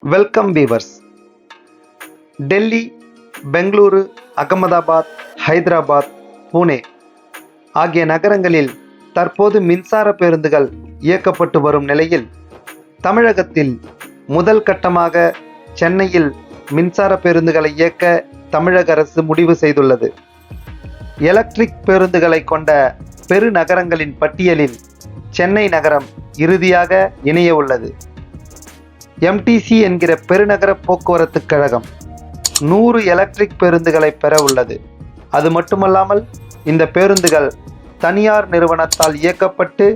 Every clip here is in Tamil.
Welcome viewers. டெல்லி, பெங்களூரு, அகமதாபாத், ஹைதராபாத், புனே ஆகிய நகரங்களில் தற்போது மின்சார பேருந்துகள் இயக்கப்பட்டு வரும் நிலையில் தமிழகத்தில் முதல் கட்டமாக சென்னையில் மின்சார பேருந்துகளை இயக்க தமிழக அரசு முடிவு செய்துள்ளது. எலக்ட்ரிக் பேருந்துகளை கொண்ட பெருநகரங்களின் பட்டியலில் சென்னை நகரம் இறுதியாக இணைய உள்ளது. எம்டிசி என்கிற பெருநகர போக்குவரத்து கழகம் 100 எலக்ட்ரிக் பேருந்துகளை பெற உள்ளது. அது மட்டுமல்லாமல் இந்த பேருந்துகள் தனியார் நிறுவனத்தால் இயக்கப்பட்டு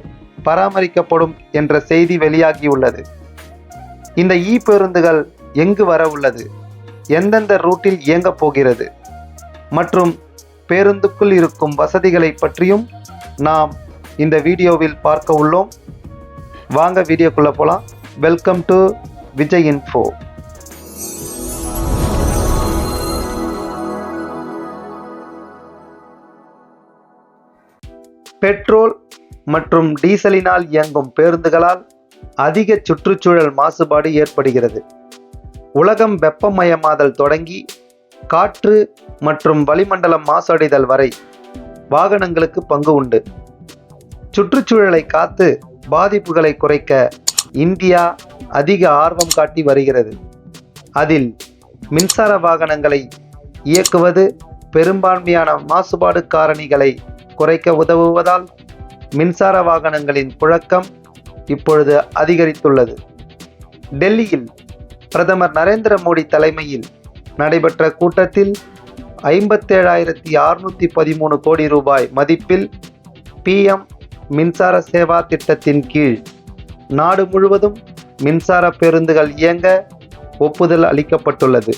பராமரிக்கப்படும் என்ற செய்தி வெளியாகியுள்ளது. இந்த பேருந்துகள் எங்கு வர உள்ளது, எந்தெந்த ரூட்டில் இயங்கப் போகிறது மற்றும் பேருந்துக்குள் இருக்கும் வசதிகளை பற்றியும் நாம் இந்த வீடியோவில் பார்க்க உள்ளோம். வாங்க வீடியோக்குள்ள போலாம். Welcome to Vijay info. Petrol மற்றும் டீசலினால் இயங்கும் பேருந்துகளால் அதிக சுற்றுச்சூழல் மாசுபாடு ஏற்படுகிறது. உலகம் வெப்பமயமாதல் தொடங்கி காற்று மற்றும் வளிமண்டலம் மாசடைதல் வரை வாகனங்களுக்கு பங்கு உண்டு. சுற்றுச்சூழலை காத்து பாதிப்புகளை குறைக்க இந்தியா அதிக ஆர்வம் காட்டி வருகிறது. அதில் மின்சார வாகனங்களை இயக்குவது பெரும்பான்மையான மாசுபாடு காரணிகளை குறைக்க உதவுவதால் மின்சார வாகனங்களின் புழக்கம் இப்பொழுது அதிகரித்துள்ளது. டெல்லியில் பிரதமர் நரேந்திர மோடி தலைமையில் நடைபெற்ற கூட்டத்தில் 57,613 கோடி ரூபாய் மதிப்பில் PM மின்சார சேவா திட்டத்தின் கீழ் நாடு முழுவதும் மின்சார பேருந்துகள் இயங்க ஒப்புதல் அளிக்கப்பட்டுள்ளது.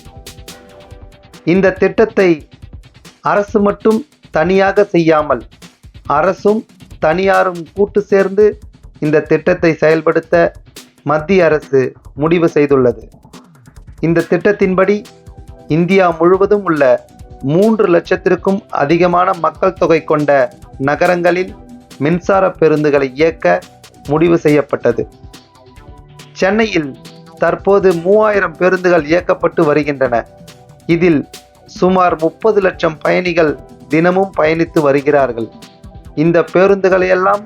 இந்த திட்டத்தை அரசு மட்டும் தனியாக செய்யாமல் அரசும் தனியாரும் கூட்டு சேர்ந்து இந்த திட்டத்தை செயல்படுத்த மத்திய அரசு முடிவு செய்துள்ளது. இந்த திட்டத்தின்படி இந்தியா முழுவதும் உள்ள 3 லட்சத்திற்கும் அதிகமான மக்கள் தொகை கொண்ட நகரங்களில் மின்சார பேருந்துகளை இயக்க முடிவு செய்யப்பட்டது. சென்னையில் தற்போது 3000 பேருந்துகள் இயக்கப்பட்டு வருகின்றன. இதில் சுமார் 30 லட்சம் பயணிகள் தினமும் பயணித்து வருகிறார்கள். இந்த பேருந்துகளையெல்லாம்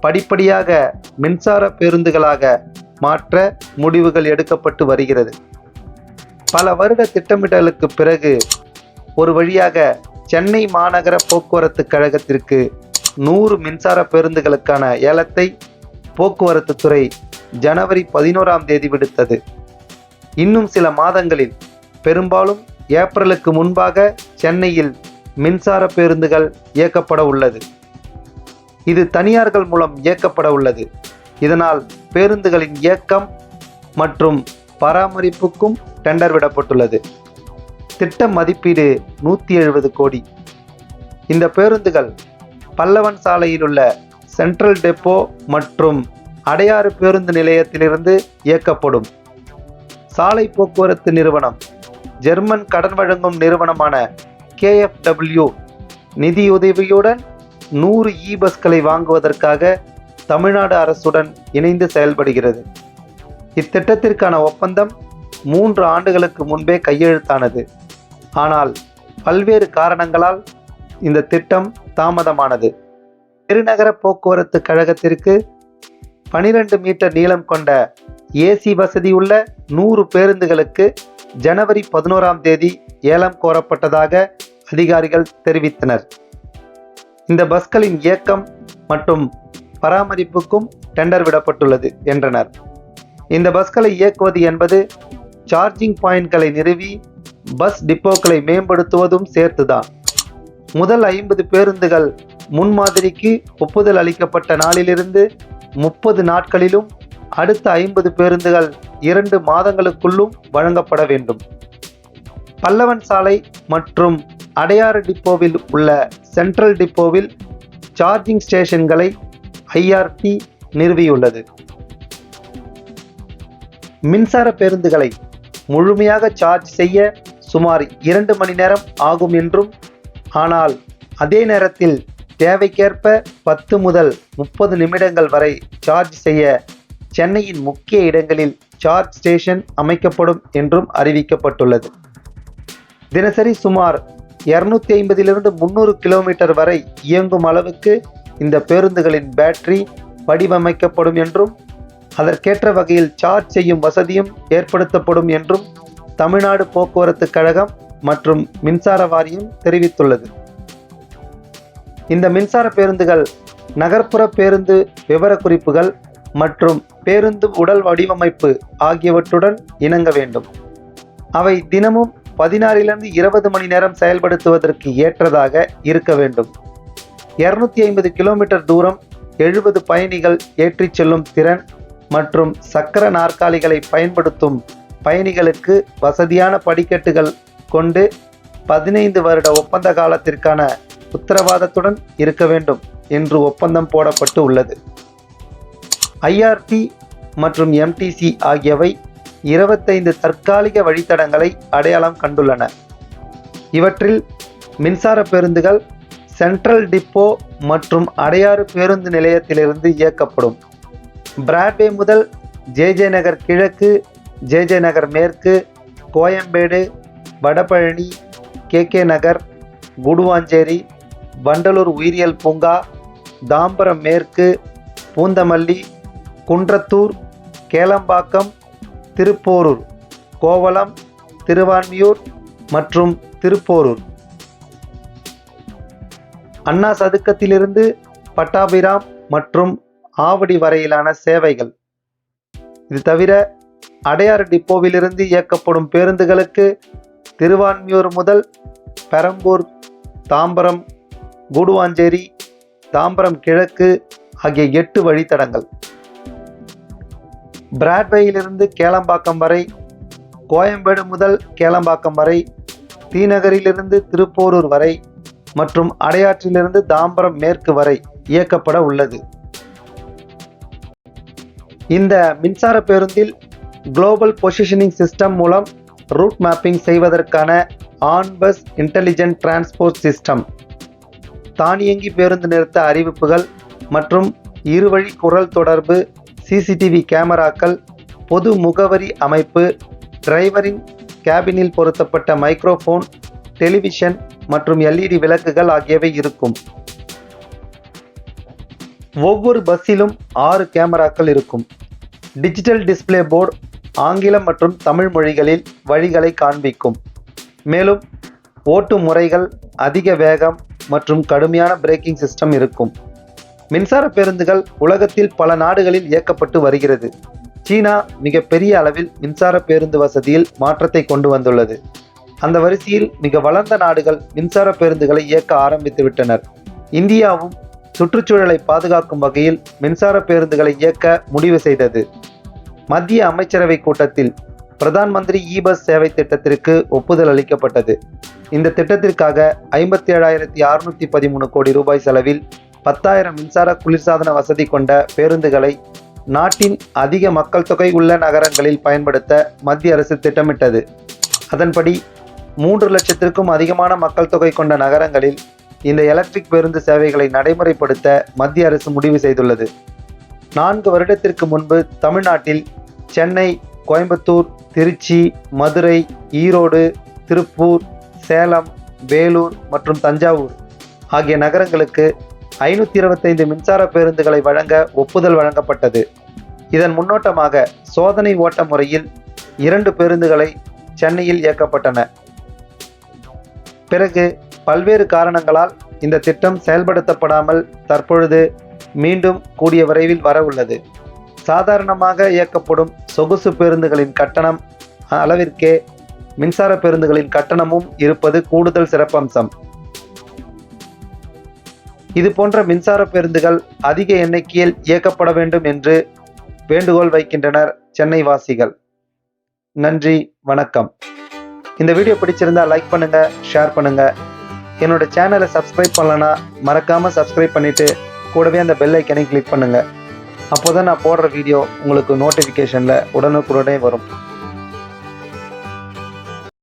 படிப்படியாக மின்சார பேருந்துகளாக மாற்ற முடிவுகள் எடுக்கப்பட்டு வருகிறது. பல வருட திட்டமிடலுக்கு பிறகு ஒரு வழியாக சென்னை மாநகர போக்குவரத்து கழகத்திற்கு 100 மின்சார பேருந்துகளுக்கான ஏலத்தை போக்குவரத்து துறை ஜனவரி 11ஆம் தேதி விடுத்தது. இன்னும் சில மாதங்களில், பெரும்பாலும் ஏப்ரலுக்கு முன்பாக சென்னையில் மின்சார பேருந்துகள் இயக்கப்பட உள்ளது. இது தனியார்கள் மூலம் இயக்கப்பட உள்ளது. இதனால் பேருந்துகளின் இயக்கம் மற்றும் பராமரிப்புக்கும் டெண்டர் விடப்பட்டுள்ளது. திட்ட மதிப்பீடு 170 கோடி. இந்த பேருந்துகள் பல்லவன் சாலையில் உள்ள சென்ட்ரல் டெப்போ மற்றும் அடையாறு பேருந்து நிலையத்திலிருந்து இயக்கப்படும். சாலை போக்குவரத்து நிறுவனம் ஜெர்மன் கடன் வழங்கும் நிறுவனமான KfW நிதியுதவியுடன் 100 பஸ்களை வாங்குவதற்காக தமிழ்நாடு அரசுடன் இணைந்து செயல்படுகிறது. இத்திட்டத்திற்கான ஒப்பந்தம் 3 ஆண்டுகளுக்கு முன்பே கையெழுத்தானது. ஆனால் பல்வேறு காரணங்களால் இந்த திட்டம் தாமதமானது. பெருநகர போக்குவரத்து கழகத்திற்கு 12 மீட்டர் நீளம் கொண்ட AC வசதியுள்ள 100 பேருந்துகளுக்கு ஜனவரி 11ஆம் தேதி ஏலம் கோரப்பட்டதாக அதிகாரிகள் தெரிவித்தனர். இந்த பஸ்களின் இயக்கம் மற்றும் பராமரிப்புக்கும் டெண்டர் விடப்பட்டுள்ளது என்றனர். இந்த பஸ்களை இயக்குவது என்பது சார்ஜிங் பாயிண்ட்களை நிறுவி பஸ் டிப்போக்களை மேம்படுத்துவதும் சேர்த்துதான். முதல் 50 பேருந்துகள் முன்மாதிரிக்கு ஒப்புதல் அளிக்கப்பட்ட நாளிலிருந்து 30 நாட்களிலும், அடுத்த 50 பேருந்துகள் 2 மாதங்களுக்குள்ளும் வழங்கப்பட வேண்டும். பல்லவன் சாலை மற்றும் அடையாறு டிப்போவில் உள்ள சென்ட்ரல் டிப்போவில் சார்ஜிங் ஸ்டேஷன்களை IRT நிறுவியுள்ளது. மின்சார பேருந்துகளை முழுமையாக சார்ஜ் செய்ய சுமார் 2 மணி நேரம் ஆகும் என்றும், ஆனால் அதே நேரத்தில் தேவைக்கேற்ப 10 முதல் 30 நிமிடங்கள் வரை சார்ஜ் செய்ய சென்னையின் முக்கிய இடங்களில் சார்ஜ் ஸ்டேஷன் அமைக்கப்படும் என்றும் அறிவிக்கப்பட்டுள்ளது. தினசரி சுமார் 250 300 கிலோமீட்டர் வரை இயங்கும் அளவுக்கு இந்த பேருந்துகளின் பேட்டரி வடிவமைக்கப்படும் என்றும் அதற்கேற்ற வகையில் சார்ஜ் செய்யும் வசதியும் ஏற்படுத்தப்படும் என்றும் தமிழ்நாடு போக்குவரத்து கழகம் மற்றும் மின்சார வாரியம் தெரிவித்துள்ளது. இந்த மின்சார பேருந்துகள் நகர்ப்புற பேருந்து விவரக்குறிப்புகள் மற்றும் பேருந்து உடல் வடிவமைப்பு ஆகியவற்றுடன் இணங்க வேண்டும். அவை தினமும் 16 20 மணி நேரம் செயல்படுத்துவதற்கு ஏற்றதாக இருக்க வேண்டும். 250 கிலோமீட்டர் தூரம் 70 பயணிகள் ஏற்றிச் செல்லும் திறன் மற்றும் சக்கர நாற்காலிகளை பயன்படுத்தும் பயணிகளுக்கு வசதியான படிக்கட்டுகள் கொண்டு 15 வருட ஒப்பந்த காலத்திற்கான உத்தரவாதத்துடன் இருக்க வேண்டும் என்று ஒப்பந்தம் போடப்பட்டு உள்ளது. ஐஆர்டி மற்றும் எம்டிசி ஆகியவை 25 தற்காலிக வழித்தடங்களை அடையாளம் கண்டுள்ளன. இவற்றில் மின்சார பேருந்துகள் சென்ட்ரல் டிப்போ மற்றும் அடையாறு பேருந்து நிலையத்திலிருந்து இயக்கப்படும். பிராட்வே முதல் ஜேஜே நகர் கிழக்கு, ஜேஜே நகர் மேற்கு, கோயம்பேடு, வடபழனி, கேகே நகர், குடுவாஞ்சேரி, வண்டலூர் உயிரியல் பூங்கா, தாம்பரம் மேற்கு, பூந்தமல்லி, குன்றத்தூர், கேளம்பாக்கம், திருப்போரூர், கோவளம், திருவான்மியூர் மற்றும் திருப்போரூர், அண்ணா சதுக்கத்திலிருந்து பட்டாபிராம் மற்றும் ஆவடி வரையிலான சேவைகள். இது தவிர அடையாறு டிப்போவிலிருந்து இயக்கப்படும் பேருந்துகளுக்கு திருவான்மியூர் முதல் பெரம்பூர், தாம்பரம், கூடுவாஞ்சேரி, தாம்பரம் கிழக்கு ஆகிய 8 வழித்தடங்கள். பிராட்வேயிலிருந்து கேளம்பாக்கம் வரை, கோயம்பேடு முதல் கேளம்பாக்கம் வரை, தீநகரிலிருந்து திருப்போரூர் வரை மற்றும் அடையாற்றிலிருந்து தாம்பரம் மேற்கு வரை இயக்கப்பட உள்ளது. இந்த மின்சார பேருந்தில் குளோபல் பொசிஷனிங் சிஸ்டம் மூலம் ரூட் மேப்பிங் செய்வதற்கான on bus intelligent transport system, தானியங்கி பேருந்து நிறுத்த அறிவிப்புகள் மற்றும் இருவழி குரல் தொடர்பு, சிசிடிவி கேமராக்கள், பொது முகவரி அமைப்பு, டிரைவரின் கேபினில் பொருத்தப்பட்ட மைக்ரோஃபோன், டெலிவிஷன் மற்றும் எல்இடி விளக்குகள் ஆகியவை இருக்கும். ஒவ்வொரு பஸ்ஸிலும் 6 கேமராக்கள் இருக்கும். டிஜிட்டல் டிஸ்ப்ளே போர்டு ஆங்கிலம் மற்றும் தமிழ் மொழிகளில் வழிகளை காண்பிக்கும். மேலும் ஓட்டு முறைகள், அதிக வேகம் மற்றும் கடுமையான பிரேக்கிங் சிஸ்டம் இருக்கும். மின்சார பேருந்துகள் உலகத்தில் பல நாடுகளில் இயக்கப்பட்டு வருகிறது. சீனா மிகப்பெரிய அளவில் மின்சார பேருந்து வசதியில் மாற்றத்தை கொண்டு வந்துள்ளது. அந்த வரிசையில் மிக வளர்ந்த நாடுகள் மின்சார பேருந்துகளை இயக்க ஆரம்பித்துவிட்டனர். இந்தியாவும் சுற்றுச்சூழலை பாதுகாக்கும் வகையில் மின்சார பேருந்துகளை இயக்க முடிவு செய்தது. மத்திய அமைச்சரவை கூட்டத்தில் பிரதான் மந்திரி இ-பஸ் சேவை திட்டத்திற்கு ஒப்புதல் அளிக்கப்பட்டது. இந்த திட்டத்திற்காக 57,613 கோடி ரூபாய் செலவில் 10,000 மின்சார குளிர்சாதன வசதி கொண்ட பேருந்துகளை நாட்டின் அதிக மக்கள் தொகை உள்ள நகரங்களில் பயன்படுத்த மத்திய அரசு திட்டமிட்டது. அதன்படி 3 லட்சத்திற்கும் அதிகமான மக்கள் தொகை கொண்ட நகரங்களில் இந்த எலக்ட்ரிக் பேருந்து சேவைகளை நடைமுறைப்படுத்த மத்திய அரசு முடிவு செய்துள்ளது. 4 வருடத்திற்கு முன்பு தமிழ்நாட்டில் சென்னை, கோயம்புத்தூர், திருச்சி, மதுரை, ஈரோடு, திருப்பூர், சேலம், வேலூர் மற்றும் தஞ்சாவூர் ஆகிய நகரங்களுக்கு 525 மின்சார பேருந்துகளை வழங்க ஒப்புதல் வழங்கப்பட்டது. இதன் முன்னோட்டமாக சோதனை ஓட்ட முறையில் 2 பேருந்துகளை சென்னையில் இயக்கப்பட்டன. பிறகு பல்வேறு காரணங்களால் இந்த திட்டம் செயல்படுத்தப்படாமல் தற்பொழுது மீண்டும் கூடிய விரைவில் வர உள்ளது. சாதாரணமாக இயக்கப்படும் சொகுசு பேருந்துகளின் கட்டணம் அளவிற்கே மின்சார பேருந்துகளின் கட்டணமும் இருப்பது கூடுதல் சிறப்பம்சம். இது போன்ற மின்சார பேருந்துகள் அதிக எண்ணிக்கையில் இயக்கப்பட வேண்டும் என்று வேண்டுகோள் வைக்கின்றனர் சென்னை வாசிகள். நன்றி, வணக்கம். இந்த வீடியோ பிடிச்சிருந்தா லைக் பண்ணுங்க, ஷேர் பண்ணுங்க. என்னோட சேனலை சப்ஸ்கிரைப் பண்ணலனா மறக்காம சப்ஸ்கிரைப் பண்ணிட்டு கூடவே அந்த பெல் ஐக்கனை கிளிக் பண்ணுங்க. அப்போதான் நான் போடுற வீடியோ உங்களுக்கு நோட்டிஃபிகேஷன்ல உடனுக்குடனே வரும்.